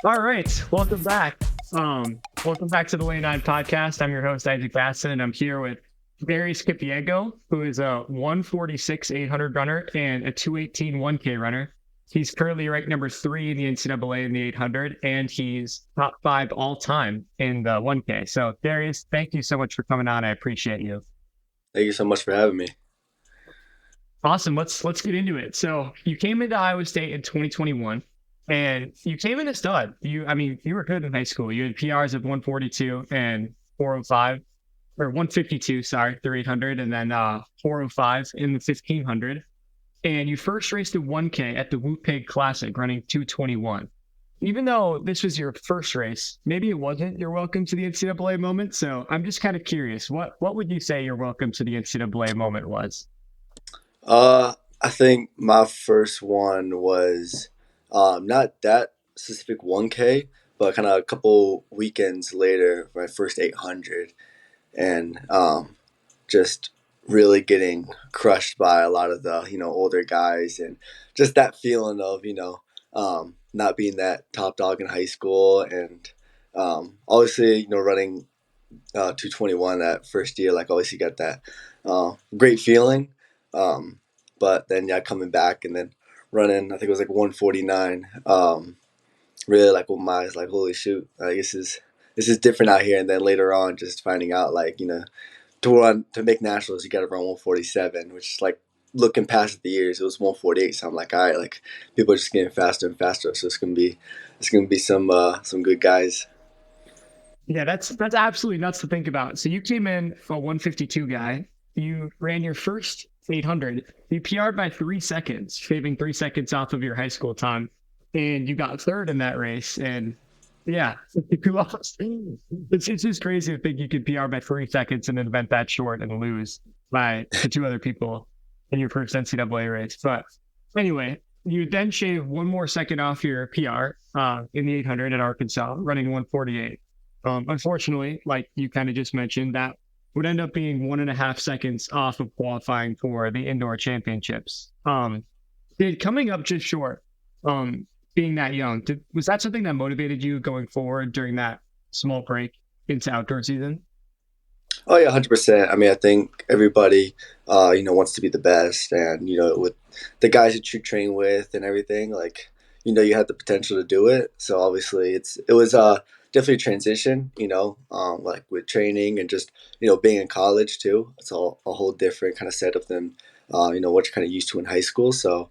All right, welcome back. Welcome back to the Late Night Podcast. I'm your host Isaac Basson, and I'm here with Darius Kipyego, who is a 146 800 runner and a 218 1K runner. He's currently ranked number 3 in the NCAA in the 800, and he's top 5 all time in the 1K. So, Darius, thank you so much for coming on. I appreciate you. Thank you so much for having me. Awesome. Let's get into it. So, you came into Iowa State in 2021. And you came in a stud. You were good in high school. You had PRs of 142 and 405, or 152, sorry, through 800, and then 405 in the 1500. And you first raced a 1K at the Wu-Pig Classic, running 221. Even though this was your first race, maybe it wasn't your welcome to the NCAA moment. So I'm just kind of curious, what would you say your welcome to the NCAA moment was? I think my first one was not that specific 1K, but kind of a couple weekends later, my first 800, and just really getting crushed by a lot of the older guys, and just that feeling of not being that top dog in high school, and obviously running 221 that first year, like obviously got that great feeling. Um, but then yeah, coming back and then running, I think it was like 149. Really like with my eyes, like holy shoot, like this is different out here. And then later on, just finding out like to make nationals, you got to run 147, which is like looking past the years, it was 148. So I'm like, all right, like people are just getting faster and faster. So it's gonna be some good guys. Yeah, that's absolutely nuts to think about. So you came in a 152 guy. You ran your first 800. You PR'd by 3 seconds, shaving 3 seconds off of your high school time, and you got third in that race. And yeah, you lost. It's just crazy to think you could PR by 3 seconds in an event that short and lose by to two other people in your first NCAA race. But anyway, you then shave one more second off your PR in the 800 at Arkansas, running 148. Unfortunately, like you kind of just mentioned, that would end up being 1.5 seconds off of qualifying for the indoor championships. Coming up just short, being that young, was that something that motivated you going forward during that small break into outdoor season? Oh yeah, 100%. I mean, I think everybody, wants to be the best, and with the guys that you train with and everything, like, you had the potential to do it. So obviously, it was definitely a transition, like with training and just being in college too. It's all a whole different kind of setup than what you're kind of used to in high school. So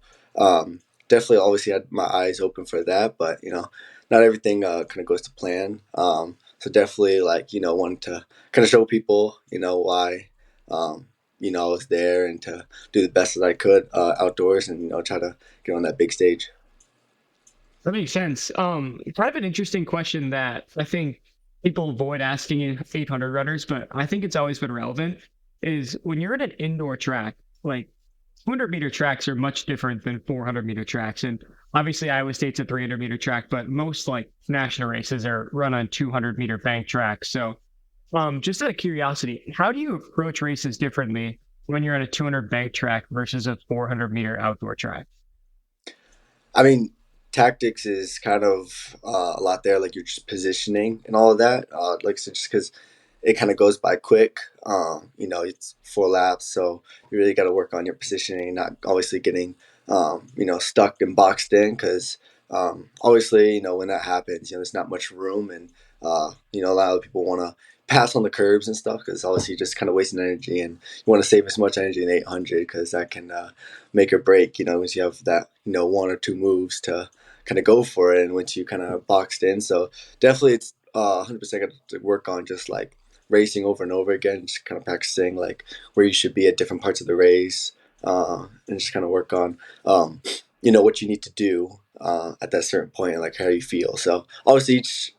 definitely, obviously, had my eyes open for that, but not everything kind of goes to plan. So definitely, like wanting to kind of show people, why, I was there and to do the best that I could outdoors, and try to get on that big stage. That makes sense. Kind of an interesting question that I think people avoid asking 800 runners, but I think it's always been relevant. Is when you're at an indoor track, like 200-meter tracks are much different than 400-meter tracks, and obviously Iowa State's a 300-meter track, but most like national races are run on 200-meter bank tracks. So, just out of curiosity, how do you approach races differently when you're at a 200 bank track versus a 400-meter outdoor track? I mean, tactics is kind of a lot there, like you're just positioning and all of that. Like so just because it kind of goes by quick. It's 4 laps, so you really got to work on your positioning, not obviously getting stuck and boxed in, because obviously when that happens, there's not much room, and a lot of people want to pass on the curbs and stuff, because obviously you're just kind of wasting energy, and you want to save as much energy in 800, because that can make or break. Once you have that one or two moves to kind of go for it, and once you kind of boxed in, so definitely it's 100% got to work on just like racing over and over again, just kind of practicing like where you should be at different parts of the race, and just kind of work on what you need to do at that certain point, and like how you feel. So obviously each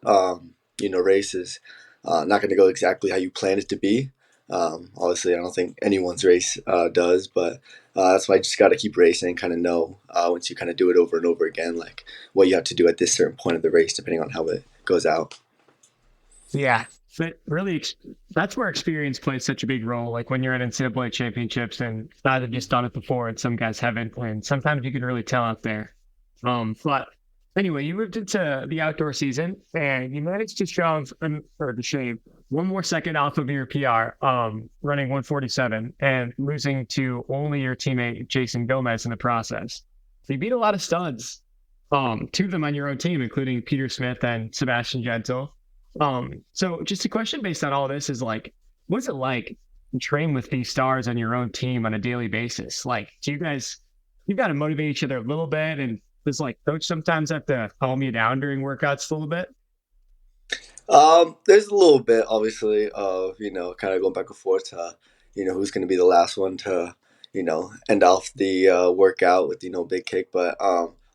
race is not going to go exactly how you plan it to be. Obviously, I don't think anyone's race does, but that's why I just got to keep racing, kind of know once you kind of do it over and over again, like what you have to do at this certain point of the race, depending on how it goes out. Yeah, but really, that's where experience plays such a big role. Like when you're at NCAA championships, and guys have just done it before, and some guys haven't, and sometimes you can really tell out there. But Anyway, you moved into the outdoor season and you managed to shove or to shave one more second off of your PR, running 147 and losing to only your teammate Jason Gomez in the process. So you beat a lot of studs, two of them on your own team, including Peter Smith and Sebastian Gentle. So just a question based on all this is like, what's it like to train with these stars on your own team on a daily basis? Like, do you guys, you got to motivate each other a little bit, and does like coach sometimes have to calm you down during workouts a little bit? There's a little bit, obviously, of kind of going back and forth to, who's going to be the last one to, end off the workout with big kick. But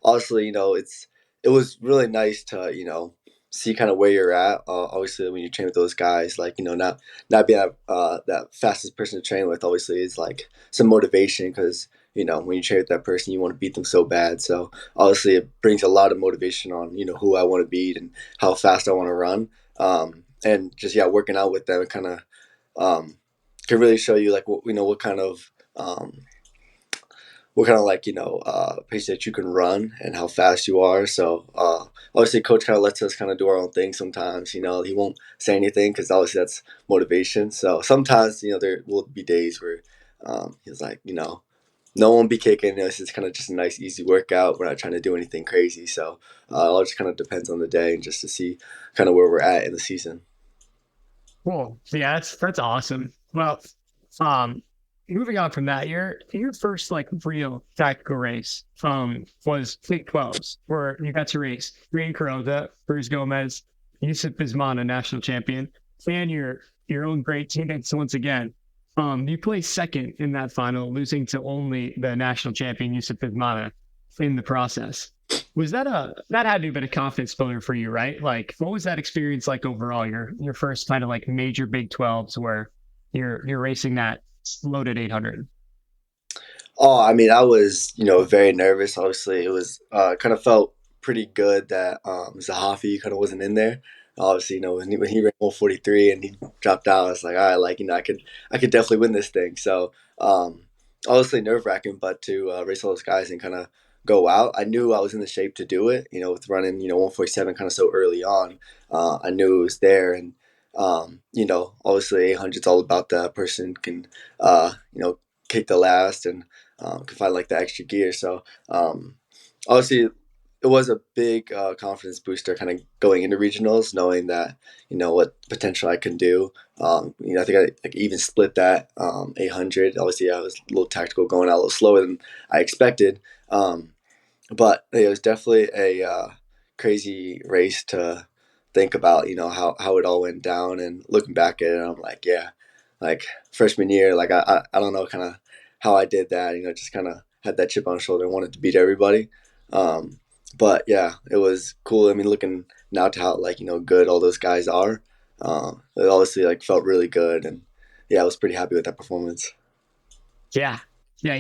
honestly, it was really nice to see kind of where you're at. Obviously, when you train with those guys, like not being that fastest person to train with, obviously, is like some motivation because when you train with that person, you want to beat them so bad. So obviously, it brings a lot of motivation on who I want to beat and how fast I want to run. And just working out with them kind of can really show you like what kind of like pace that you can run and how fast you are. So obviously, coach kind of lets us kind of do our own thing. Sometimes he won't say anything because obviously that's motivation. So sometimes there will be days where he's like no one be kicking. It's just kind of just a nice easy workout. We're not trying to do anything crazy. So it all just kind of depends on the day and just to see kind of where we're at in the season. Cool. Yeah, that's awesome. Well, um, moving on from that, your first like real tactical race was Fleet 12s, where you got to race Green Carranza, Bruce Gomez, Yusuf Bismana, national champion, and your own great teammates once again. You placed second in that final, losing to only the national champion Yusuf Bismana in the process. Was that had to have been a confidence builder for you, right? Like, what was that experience like overall? Your first kind of like major Big 12s where you're racing that loaded 800. Oh, I mean, I was, very nervous. Obviously, it was kind of felt pretty good that Zahafi kind of wasn't in there. Obviously, when he ran 143 and he dropped out, I was like, all right, like I could definitely win this thing. So, obviously nerve wracking, but to race all those guys and kind of go out, I knew I was in the shape to do it. With running 147 kind of so early on, I knew it was there. And obviously 800's all about that person can kick the last and can find like the extra gear. So obviously, it was a big confidence booster, kind of going into regionals, knowing that what potential I can do. I think I like even split that 800. Obviously, I was a little tactical, going out a little slower than I expected. But it was definitely a crazy race to think about. How it all went down, and looking back at it, I'm like, yeah, like freshman year, like I don't know, kind of how I did that. Just kind of had that chip on the shoulder, wanted to beat everybody. Um, but yeah, it was cool. I mean, looking now to how like good all those guys are, it obviously like felt really good, and yeah, I was pretty happy with that performance. Yeah. Yeah,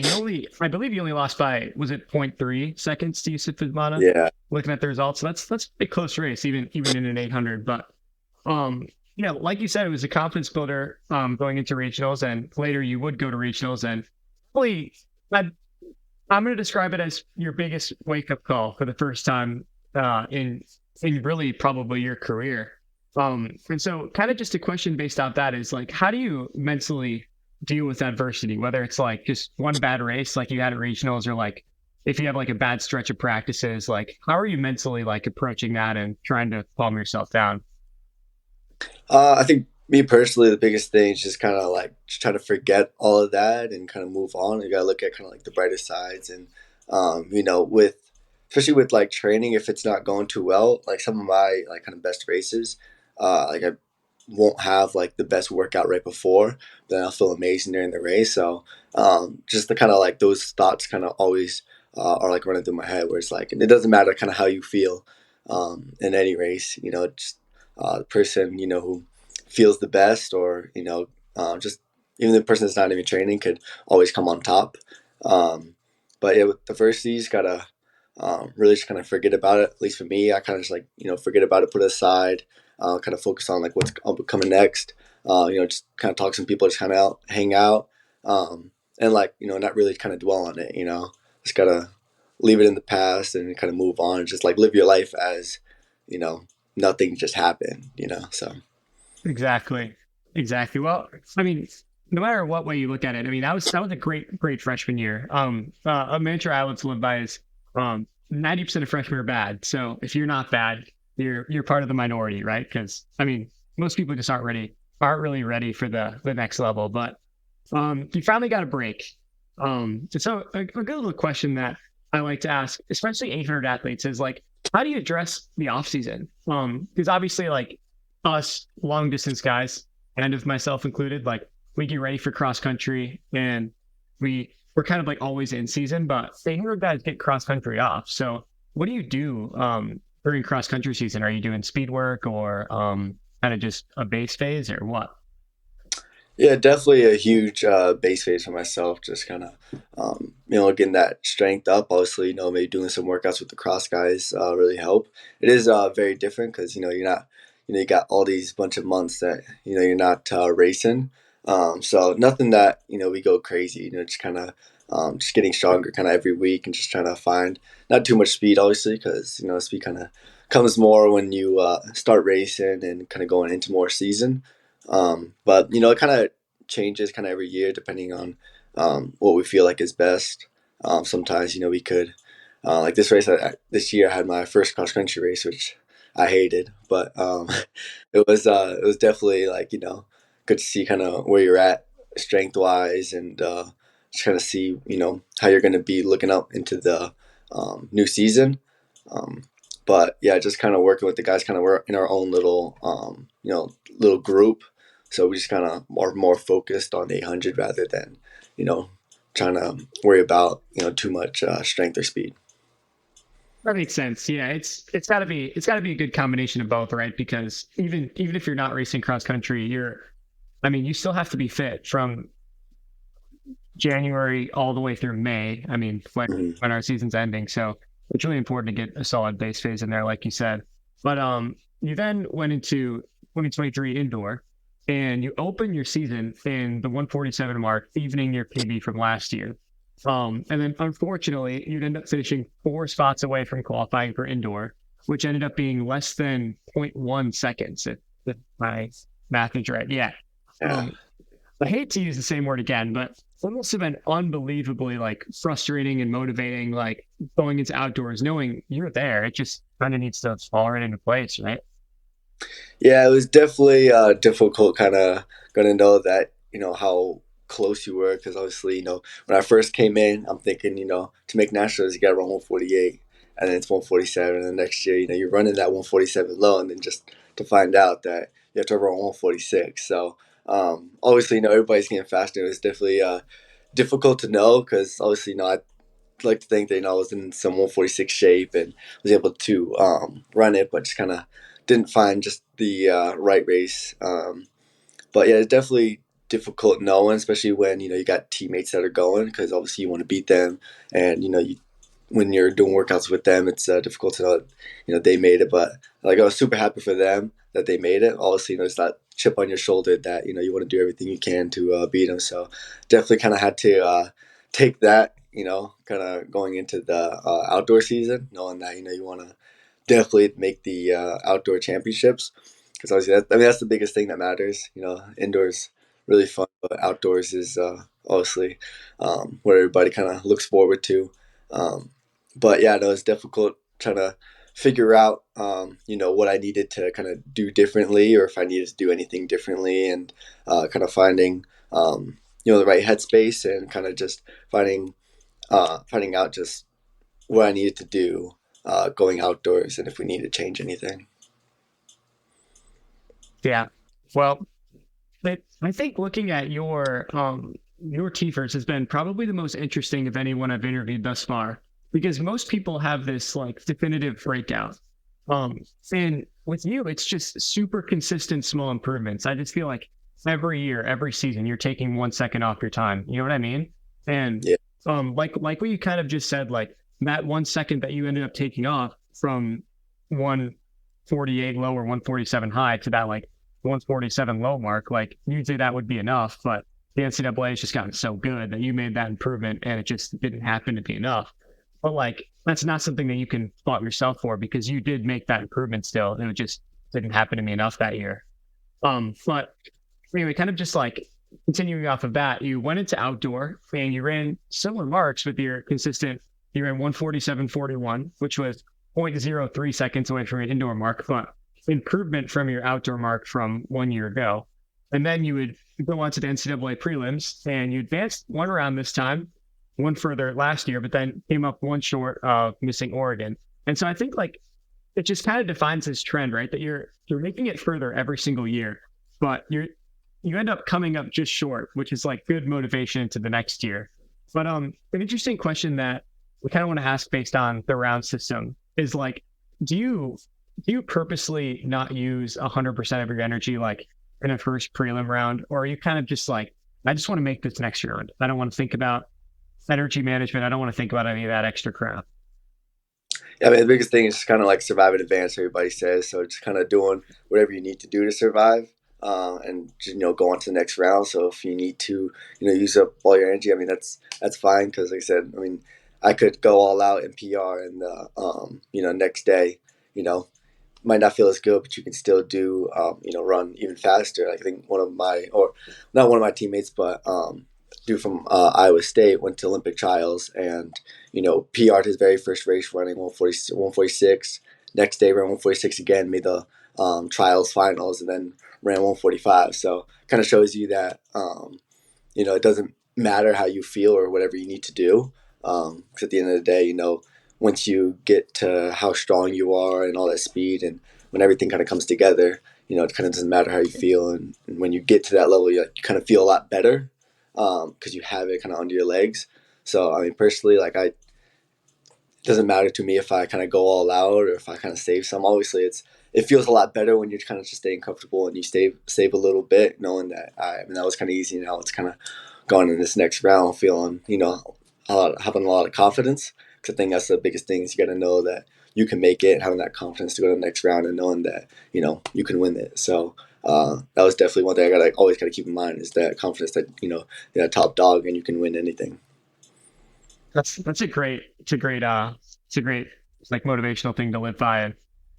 I believe you only lost by, was it 0.3 seconds to Yusuf Bismana? Yeah. Looking at the results, so that's a big close race, even in an 800. But um, like you said, it was a confidence builder going into regionals, and later you would go to regionals, and probably I, I'm going to describe it as your biggest wake up call for the first time in really probably your career. And so, kind of just a question based off that is like, how do you mentally deal with adversity? Whether it's like just one bad race, like you had at regionals, or like if you have like a bad stretch of practices, like how are you mentally like approaching that and trying to calm yourself down? I think me personally, the biggest thing is just kind of like just try to forget all of that and kind of move on. You gotta look at kind of like the brighter sides, and with especially with like training, if it's not going too well, like some of my like kind of best races, like I won't have like the best workout right before, then I'll feel amazing during the race. So just the kind of like those thoughts kind of always are like running through my head, where it's like it doesn't matter kind of how you feel in any race. Just the person who feels the best, or just even the person that's not even training could always come on top. Um, but yeah, with the first C's, gotta really just kind of forget about it. At least for me, I kind of just like forget about it, put it aside, kind of focus on like what's coming next. Just kind of talk to some people, just kind of hang out, and like not really kind of dwell on it. Just gotta leave it in the past and kind of move on. Just like live your life as, you know, nothing just happened, you know. So Exactly. Exactly. Well, I mean, no matter what way you look at it, I mean, that was a great freshman year. A mantra I would live by is 90% of freshmen are bad. So if you're not bad, you're part of the minority, right? Because I mean, most people just aren't really ready for the next level. But you finally got a break. So a good little question that I like to ask, especially 800 athletes, is like, how do you address the off season? Because obviously, like us long distance guys, and of myself included, like we get ready for cross country and we're kind of like always in season, but 800 guys get cross country off. So what do you do during cross country season? Are you doing speed work or kind of just a base phase or what? yeah, definitely a huge base phase for myself. Just kind of, getting that strength up. Obviously, maybe doing some workouts with the cross guys really help. It is very different because you're not, you got all these bunch of months that you're not racing. So nothing that we go crazy. Just kind of just getting stronger kind of every week and just trying to find not too much speed, obviously, because speed kind of comes more when you start racing and kind of going into more season. But it kind of changes kind of every year depending on what we feel like is best. Sometimes we could like this race. This year I had my first cross country race, which I hated, but it was definitely like good to see kind of where you're at strength wise and just kind of see how you're going to be looking up into the new season. Um, but yeah, just kind of working with the guys, kind of we're in our own little little group, so we just kind of are more focused on the 800 rather than you know trying to worry about too much strength or speed. That makes sense. Yeah, it's got to be a good combination of both, right? Because even if you're not racing cross country, I mean, you still have to be fit from January all the way through May. I mean, Hmm. when our season's ending. So it's really important to get a solid base phase in there, like you said. But you then went into 2023 indoor, and you opened your season in the 147 mark, evening your PB from last year. And then unfortunately, you'd end up finishing 4 spots away from qualifying for indoor, which ended up being less than zero point 0.1 seconds, if my math is right. Yeah. Yeah. Um, I hate to use the same word again, but it must have been unbelievably like frustrating and motivating, like going into outdoors, knowing you're there. It just kind of needs to fall right into place, right? Yeah, it was definitely difficult kind of going to know that, how close you were. Because obviously, when I first came in, I'm thinking, to make nationals, you got to run 148. And then it's 147. And the next year, you're running that 147 low. And then just to find out that you have to run 146. So obviously, everybody's getting faster. It was definitely difficult to know because obviously, I like to think that I was in some 146 shape and was able to run it, but just kind of didn't find just the right race. But yeah, it's definitely difficult knowing, especially when you got teammates that are going because obviously you want to beat them, and when you're doing workouts with them, it's difficult to know they made it. But like I was super happy for them that they made it. Obviously, it's that chip on your shoulder that you want to do everything you can to beat them. So definitely kind of had to take that. Kind of going into the outdoor season, knowing that you want to definitely make the outdoor championships because obviously that's the biggest thing that matters. Indoors really fun, but outdoors is obviously what everybody kind of looks forward to. Um, but yeah, no, it's difficult trying to figure out, what I needed to kind of do differently, or if I needed to do anything differently, and kind of finding, the right headspace and kind of just finding out just what I needed to do going outdoors and if we need to change anything. Yeah. Well, but I think looking at your T-first has been probably the most interesting of anyone I've interviewed thus far, because most people have this like definitive breakout. And with you, it's just super consistent small improvements. I just feel like every year, every season, you're taking 1 second off your time. You know what I mean? And Yeah. like what you kind of just said, like that 1 second that you ended up taking off from 148 low or 147 high to that like 147 low mark, like usually that would be enough, but the NCAA has just gotten so good that you made that improvement and it just didn't happen to be enough. but like that's not something that you can fault yourself for because you did make that improvement still. It just didn't happen to me enough that year. But anyway, kind of just like continuing off of that, you went into outdoor and you ran similar marks with your consistent. You ran 147.41, which was 0.03 seconds away from your indoor mark, but improvement from your outdoor mark from 1 year ago. And then you would go on to the NCAA prelims and you advanced one round this time, one further last year, but then came up one short of missing Oregon. And so I think like it just kind of defines this trend, right? That you're making it further every single year, but you end up coming up just short, which is like good motivation into the next year. But an interesting question that we kind of want to ask based on the round system is like, do you purposely not use 100% of your energy like in a first prelim round, or are you kind of just like, I just want to make this next round. I don't want to think about energy management. I don't want to think about any of that extra crap. Yeah, I mean, the biggest thing is just kind of like survive in advance, everybody says. So just kind of doing whatever you need to do to survive, and just, go on to the next round. So if you need to, use up all your energy, I mean, that's fine because, like I said, I mean, I could go all out in PR and the, next day, you know, might not feel as good, but you can still do, run even faster. Like I think one of my, or not one of my teammates, but dude from Iowa State went to Olympic trials and, PR'd his very first race running 146. Next day ran 146 again, made the trials finals, and then ran 145. So kind of shows you that, it doesn't matter how you feel or whatever you need to do. 'Cause at the end of the day, once you get to how strong you are and all that speed, and when everything kind of comes together, it kind of doesn't matter how you feel. And when you get to that level, you kind of feel a lot better because you have it kind of under your legs. So, I mean, personally, like it doesn't matter to me if I kind of go all out or if I kind of save some. Obviously, it feels a lot better when you're kind of just staying comfortable and you save a little bit, knowing that I mean that was kind of easy. Now it's kind of going in this next round, feeling having a lot of confidence. Because I think that's the biggest thing is you got to know that you can make it, and having that confidence to go to the next round and knowing that you can win it. So that was definitely one thing I always got to keep in mind is that confidence that you're a top dog and you can win anything. That's a great like motivational thing to live by, and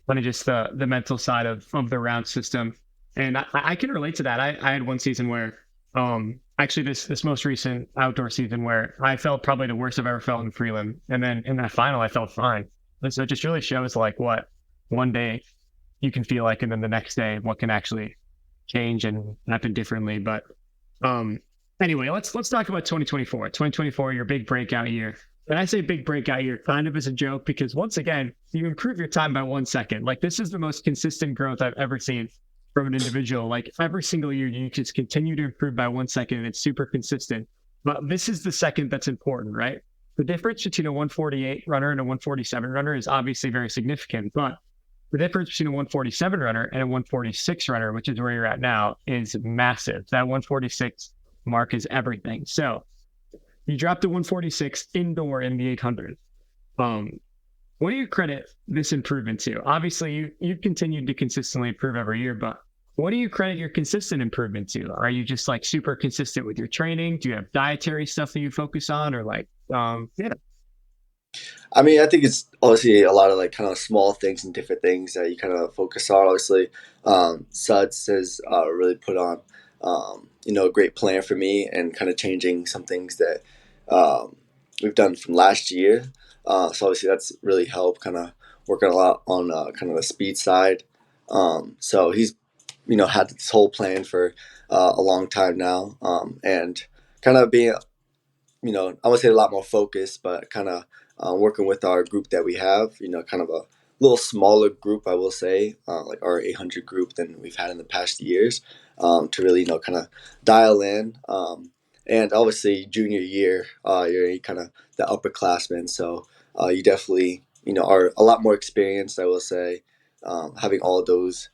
kind of just the mental side of the round system. And I can relate to that. I had one season where actually this most recent outdoor season where I felt probably the worst I've ever felt in prelim, and then in that final I felt fine. And so it just really shows like what one day you can feel like, and then the next day what can actually change and happen differently. But um, anyway, let's talk about 2024. 2024, your big breakout year. And I say big breakout year kind of as a joke because once again, you improve your time by 1 second. Like this is the most consistent growth I've ever seen from an individual. Like every single year, you just continue to improve by 1 second, and it's super consistent. But this is the second that's important, right? The difference between a 148 runner and a 147 runner is obviously very significant, but the difference between a 147 runner and a 146 runner, which is where you're at now, is massive. That 146 mark is everything. So you dropped to 146 indoor in the 800. Um, what do you credit this improvement to? Obviously, you've continued to consistently improve every year, but what do you credit your consistent improvement to? Are you just like super consistent with your training? Do you have dietary stuff that you focus on, or like, yeah? I mean, I think it's obviously a lot of like kind of small things and different things that you kind of focus on. Obviously, Suds has really put on, a great plan for me and kind of changing some things that we've done from last year. So obviously that's really helped kind of working a lot on kind of the speed side. So he's, had this whole plan for a long time now, and kind of being I would say a lot more focused, but kind of working with our group that we have, kind of a little smaller group, I will say, like our 800 group than we've had in the past years, to really, kind of dial in. And obviously, junior year, you're kind of the upperclassman, so you definitely, are a lot more experienced, I will say, having all those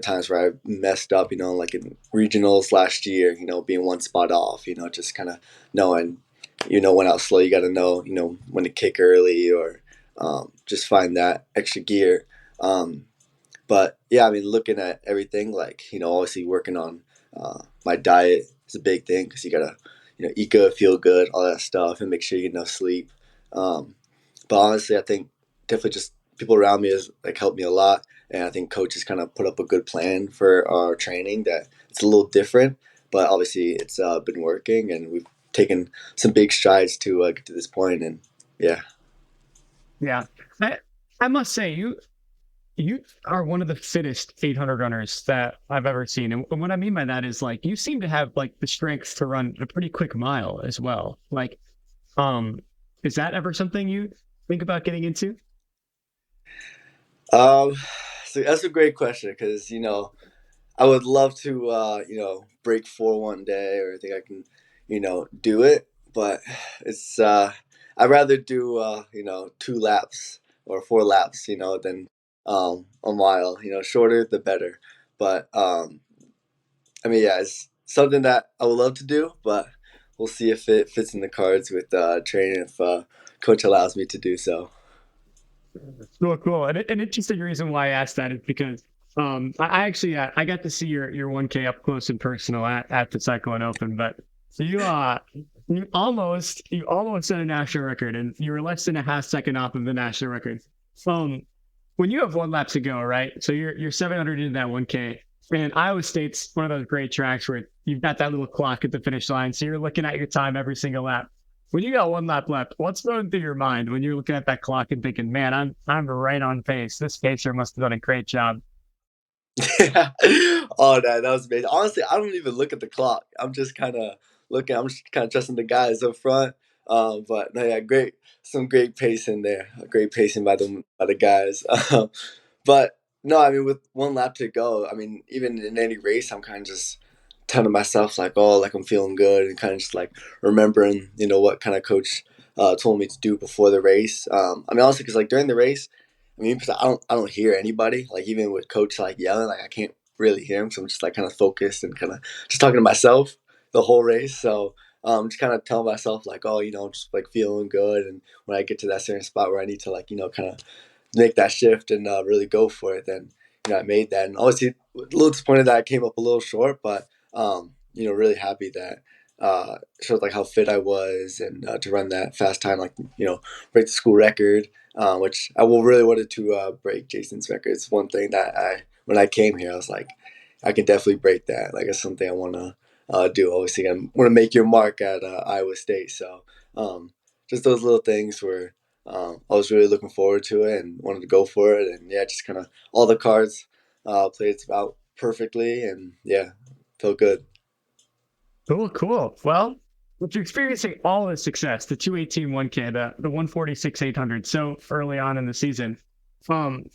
times where I messed up, like in regionals last year, being one spot off, just kind of knowing when out slow, you got to know, when to kick early or just find that extra gear. But yeah, I mean, looking at everything, like, obviously working on my diet is a big thing because you got to, eat good, feel good, all that stuff, and make sure you get enough sleep. But honestly, I think definitely just people around me has like helped me a lot, and I think coaches kind of put up a good plan for our training that it's a little different, but obviously it's been working, and we've taken some big strides to get to this point, and yeah. Yeah. I, I must say, you are one of the fittest 800 runners that I've ever seen. And what I mean by that is like you seem to have like the strength to run a pretty quick mile as well. Like, um, is that ever something you think about getting into? Um, so that's a great question because I would love to break four one day, or I think I can do it, but it's I'd rather do 2 laps or 4 laps than a mile. Shorter the better. But I mean, yeah, it's something that I would love to do, but we'll see if it fits in the cards with training if coach allows me to do so. Cool, cool. And an interesting reason why I asked that is because I actually I got to see your 1K up close and personal at the Cyclone Open, but you you almost set a national record, and you were less than a half second off of the national record. Um, when you have 1 lap to go, right? So you're 700 in that 1K, and Iowa State's one of those great tracks where you've got that little clock at the finish line, so you're looking at your time every single lap. When you got 1 lap left, what's going through your mind when you're looking at that clock and thinking, "Man, I'm right on pace. This pacer must have done a great job." Yeah. Oh, that was amazing. Honestly, I don't even look at the clock. I'm just kind of looking. I'm just kind of trusting the guys up front. But no, yeah, some great pacing there. Great pacing by the guys. But no, I mean, with 1 lap to go, I mean, even in any race, I'm kind of just telling myself like, oh, like I'm feeling good, and kind of just like remembering, what kind of coach told me to do before the race. I mean, honestly, because like during the race, I mean, because I don't hear anybody. Like even with coach like yelling, like I can't really hear him, so I'm just like kind of focused and kind of just talking to myself the whole race. So just kind of telling myself like, oh, just like feeling good, and when I get to that certain spot where I need to like kind of make that shift and really go for it, then I made that. And obviously a little disappointed that I came up a little short, but really happy that showed like how fit I was, and to run that fast time, like break the school record, which I will really wanted to break Jason's record. It's one thing that when I came here, I was like, I can definitely break that. Like it's something I want to do. Obviously, I want to make your mark at Iowa State. So just those little things where I was really looking forward to it and wanted to go for it. And yeah, just kind of all the cards played out perfectly, and yeah, felt good. Cool, cool. Well, if you're experiencing all this success, the 218 1K, the 146 800, so early on in the season, um,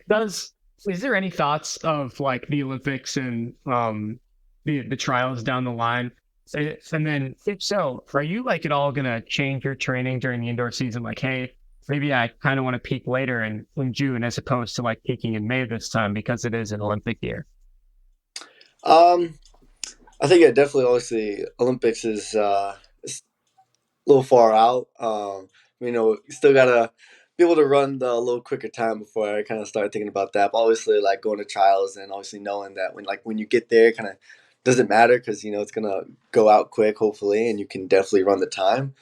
does is there any thoughts of like the Olympics and the trials down the line? And then if so, are you like at all gonna change your training during the indoor season? Like, hey, maybe I kind of want to peak later in June as opposed to like peaking in May this time because it is an Olympic year. Um, I think yeah, definitely. Obviously, Olympics is a little far out. Still gotta be able to run the a little quicker time before I kind of start thinking about that. But obviously, like going to trials and obviously knowing that when you get there, kind of doesn't matter because it's gonna go out quick, hopefully, and you can definitely run the time.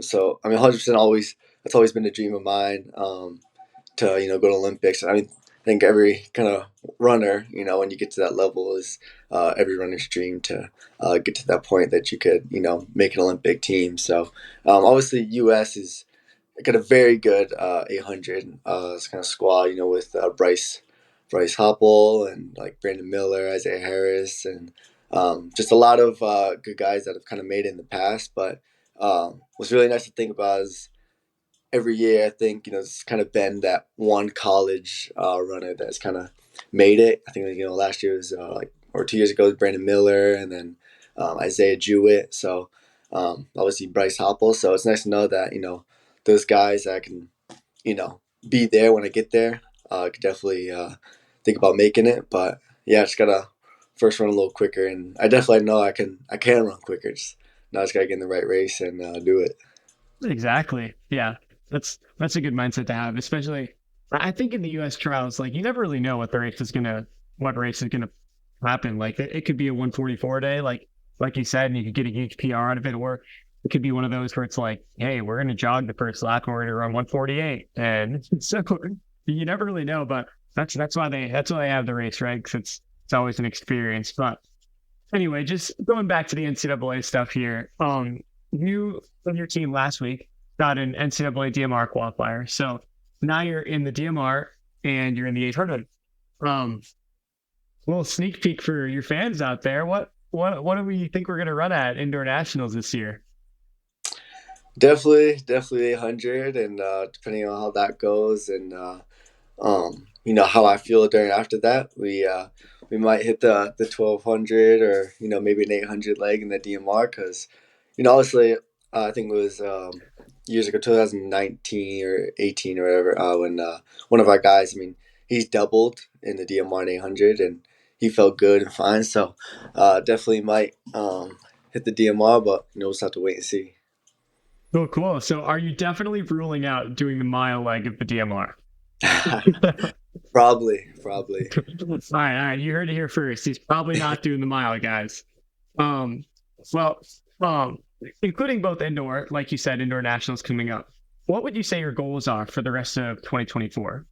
So I mean, 100% always that's always been a dream of mine. To go to Olympics. I mean, I think every kind of runner, when you get to that level, is every runner's dream to get to that point that you could make an Olympic team. So obviously, U.S. is got a very good 800 kind of squad. With Bryce Hoppel and like Brandon Miller, Isaiah Harris, and just a lot of good guys that have kind of made it in the past. But what's really nice to think about is every year, I think it's kind of been that one college runner that's kind of made it. I think last year was or 2 years ago was Brandon Miller, and then Isaiah Jewett. So obviously Bryce Hoppel. So it's nice to know that those guys that can you know be there when I get there. I could definitely think about making it, but yeah, I just gotta first run a little quicker, and I definitely know I can run quicker. Just now, I just gotta get in the right race and do it. Exactly. Yeah. That's a good mindset to have, especially I think in the US trials, like you never really know what race is gonna happen. Like it could be a 144 day, like you said, and you could get a huge PR out of it, or it could be one of those where it's like, hey, we're going to jog the first lap and we're going to run 148. And so you never really know, but that's why they have the race, right? Because it's always an experience. But anyway, just going back to the NCAA stuff here. You and your team last week got an NCAA DMR qualifier. So now you're in the DMR and you're in the 800. Little sneak peek for your fans out there. What do we think we're going to run at indoor nationals this year? Definitely 800, and depending on how that goes, and how I feel during after that, we might hit the 1200, or maybe an 800 leg in the DMR, because obviously I think it was years ago, 2019 or 18 or whatever, when one of our guys, I mean, he's doubled in the DMR and 800, and he felt good and fine. So definitely might hit the DMR, but we'll just have to wait and see. Cool. So are you definitely ruling out doing the mile leg of the DMR? Probably. All right. You heard it here first. He's probably not doing the mile, guys. Well, including both indoor, like you said, indoor nationals coming up. What would you say your goals are for the rest of 2024?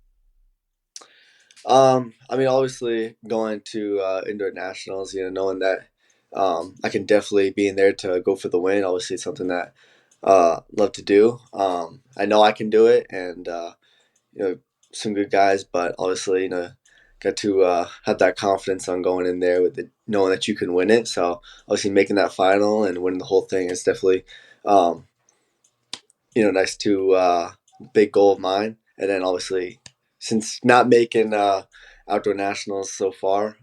I mean, obviously going to indoor nationals, knowing that I can definitely be in there to go for the win. Obviously, it's something that love to do. I know I can do it, and some good guys, but obviously, got to have that confidence on going in there with knowing that you can win it. So obviously, making that final and winning the whole thing is definitely, nice to big goal of mine. And then obviously, since not making outdoor nationals so far,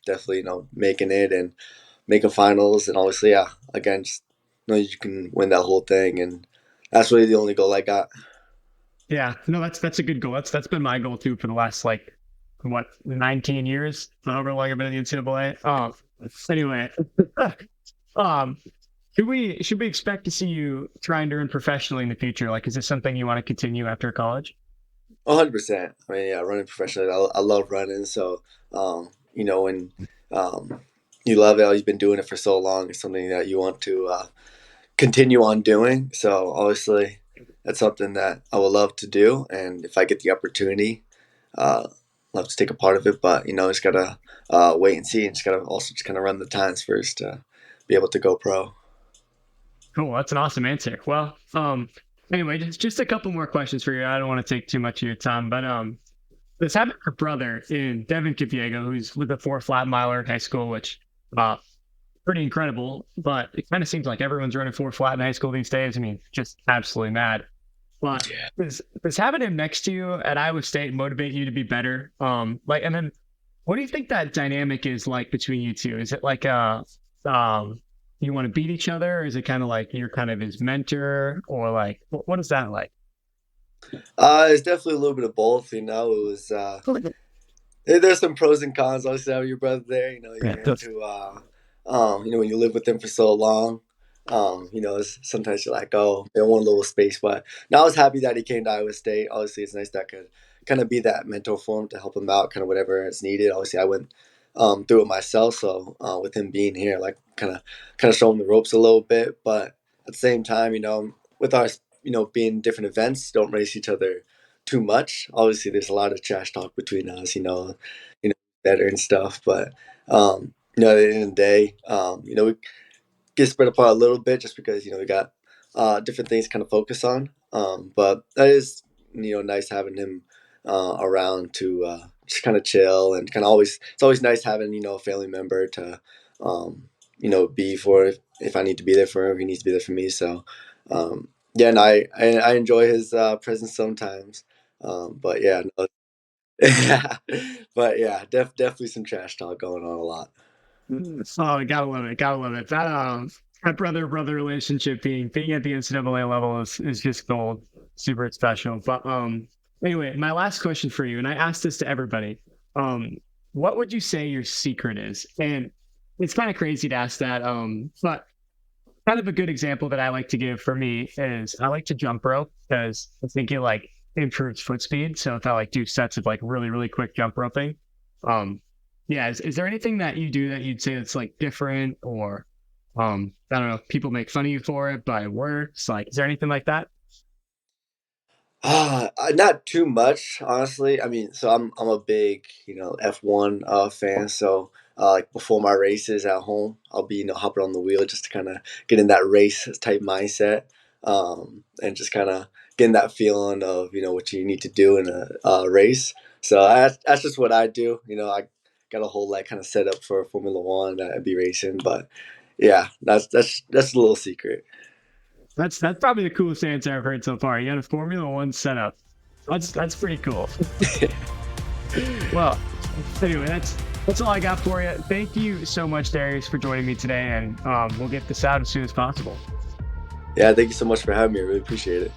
definitely making it and making finals, and obviously, yeah, again, just know you can win that whole thing, and that's really the only goal I got. Yeah, no, that's a good goal. That's been my goal too for the last 19 years, however long I've been in the NCAA. Anyway, um, should we expect to see you trying to run professionally in the future? Like, is this something you want to continue after college? 100%. I mean, yeah, running professionally, I love running. So, when you love it, you've been doing it for so long, it's something that you want to continue on doing. So, obviously, that's something that I would love to do. And if I get the opportunity, love to take a part of it. But, just got to wait and see, and just got to also just kind of run the times first to be able to go pro. Cool. That's an awesome answer. Well, anyway, just a couple more questions for you. I don't want to take too much of your time, but this happened to your brother in Devin Kipyego, who's with a 4 flat miler in high school, which pretty incredible. But it kind of seems like everyone's running 4 flat in high school these days. I mean, just absolutely mad. But does having him next to you at Iowa State motivate you to be better? And then what do you think that dynamic is like between you two? Is it like you want to beat each other? Or is it kind of like you're kind of his mentor, or like what is that like? It's definitely a little bit of both. It was there's some pros and cons. Obviously, having your brother there, you have to, when you live with them for so long, sometimes you're like, oh, they want a little space. But now I was happy that he came to Iowa State. Obviously, it's nice that I could kind of be that mentor for him to help him out, kind of whatever is needed. Obviously, I went through it myself, so with him being here, like kind of show him the ropes a little bit. But at the same time, with our being different events, don't race each other too much. Obviously, there's a lot of trash talk between us, better and stuff. But at the end of the day, we get spread apart a little bit just because we got different things to kind of focus on. But that is nice having him around to just kind of chill, and kind of always, it's always nice having a family member to be for if I need to be there for him, if he needs to be there for me. So yeah, and I enjoy his presence sometimes. But yeah, no, but yeah, definitely some trash talk going on a lot. Oh, gotta love it. Gotta love it. That brother relationship being at the NCAA level is just gold. Super special. But anyway, my last question for you, and I asked this to everybody. What would you say your secret is? And it's kind of crazy to ask that. But kind of a good example that I like to give for me is I like to jump rope, because I think it like improves foot speed. So if I like do sets of like really, really quick jump roping, um, yeah, is there anything that you do that you'd say that's like different, or? I don't know, people make fun of you for it, but it works. Like, is there anything like that? Not too much, honestly. I mean, so I'm a big, F1 fan. So like before my races at home, I'll be hopping on the wheel just to kind of get in that race type mindset, and just kind of getting that feeling of what you need to do in a race. So that's just what I do. I got a whole like kind of set up for Formula One that I'd be racing, but yeah, that's a little secret. That's probably the coolest answer I've heard so far. You got a Formula One setup. That's pretty cool. Well, anyway, that's all I got for you. Thank you so much, Darius, for joining me today, and we'll get this out as soon as possible. Yeah, thank you so much for having me. I really appreciate it.